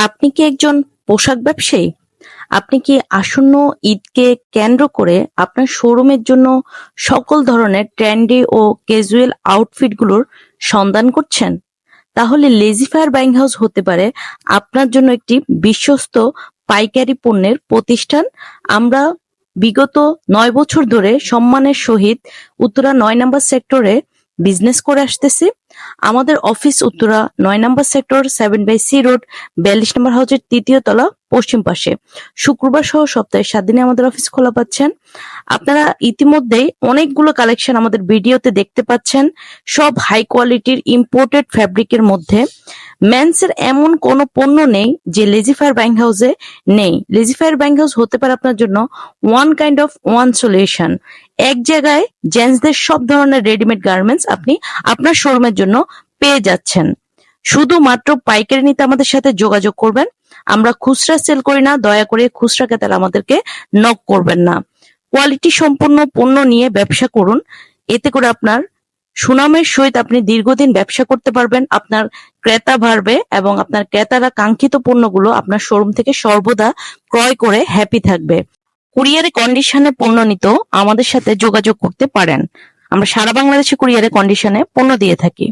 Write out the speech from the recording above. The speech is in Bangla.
আপনি কি একজন পোশাক ব্যবসায়ী? আপনি কি আসন্ন ঈদকে কেন্দ্র করে আপনার শোরুমের জন্য সকল ধরনের ট্রেন্ডি ও ক্যাজুয়াল আউটফিটগুলোর সন্ধান করছেন? তাহলে লেজি ফায়ার বাইং হাউস হতে পারে আপনার জন্য একটি বিশ্বস্ত পাইকারি পণ্যের প্রতিষ্ঠান। আমরা বিগত 9 বছর ধরে সম্মানের সহিত উত্তরা 9 নম্বর সেক্টরে বিজনেস করে আসতেছি। আমাদের অফিস উত্তরা 9 নম্বর সেক্টর 7/C রোড 42 নম্বর হাউসের 3য় তলা পশ্চিম পাশে। শুক্রবার সহ সপ্তাহে 7 দিনে আমাদের অফিস খোলা পাচ্ছেন। আপনারা ইতিমধ্যেই অনেকগুলো কালেকশন আমাদের ভিডিওতে দেখতে পাচ্ছেন, সব হাই কোয়ালিটির ইম্পোর্টেড ফ্যাব্রিকের মধ্যে। মেন্সের এমন কোনো পণ্য নেই যে লেজি ফায়ার বাইং হাউসে নেই। লেজি ফায়ার বাইং হাউস হতে পারে আপনার জন্য one kind of one solution. এক জায়গায় জেন্টসদের সব ধরনের রেডিমেড গার্মেন্টস আপনি আপনার শোরুমের জন্য পেয়ে যাচ্ছেন। শুধুমাত্র পাইকারি নিতে আমাদের সাথে যোগাযোগ করবেন। আমরা খুচরা সেল করি না, দয়া করে খুচরা ক্রেতারা আমাদেরকে নক করবেন না। কোয়ালিটি সম্পন্ন পণ্য নিয়ে ব্যবসা করুন, এতে করে আপনার সুনামের সহিত আপনি দীর্ঘদিন ব্যবসা করতে পারবেন, আপনার ক্রেতা বাড়বে এবং আপনার ক্রেতারা কাঙ্ক্ষিত পণ্যগুলো আপনার শোরুম থেকে সর্বদা ক্রয় করে হ্যাপি থাকবে। কুরিয়ারে কন্ডিশনে পণ্য নিতেও আমাদের সাথে যোগাযোগ করতে পারেন। আমরা সারা বাংলাদেশে কুরিয়ারে কন্ডিশনে পণ্য দিয়ে থাকি।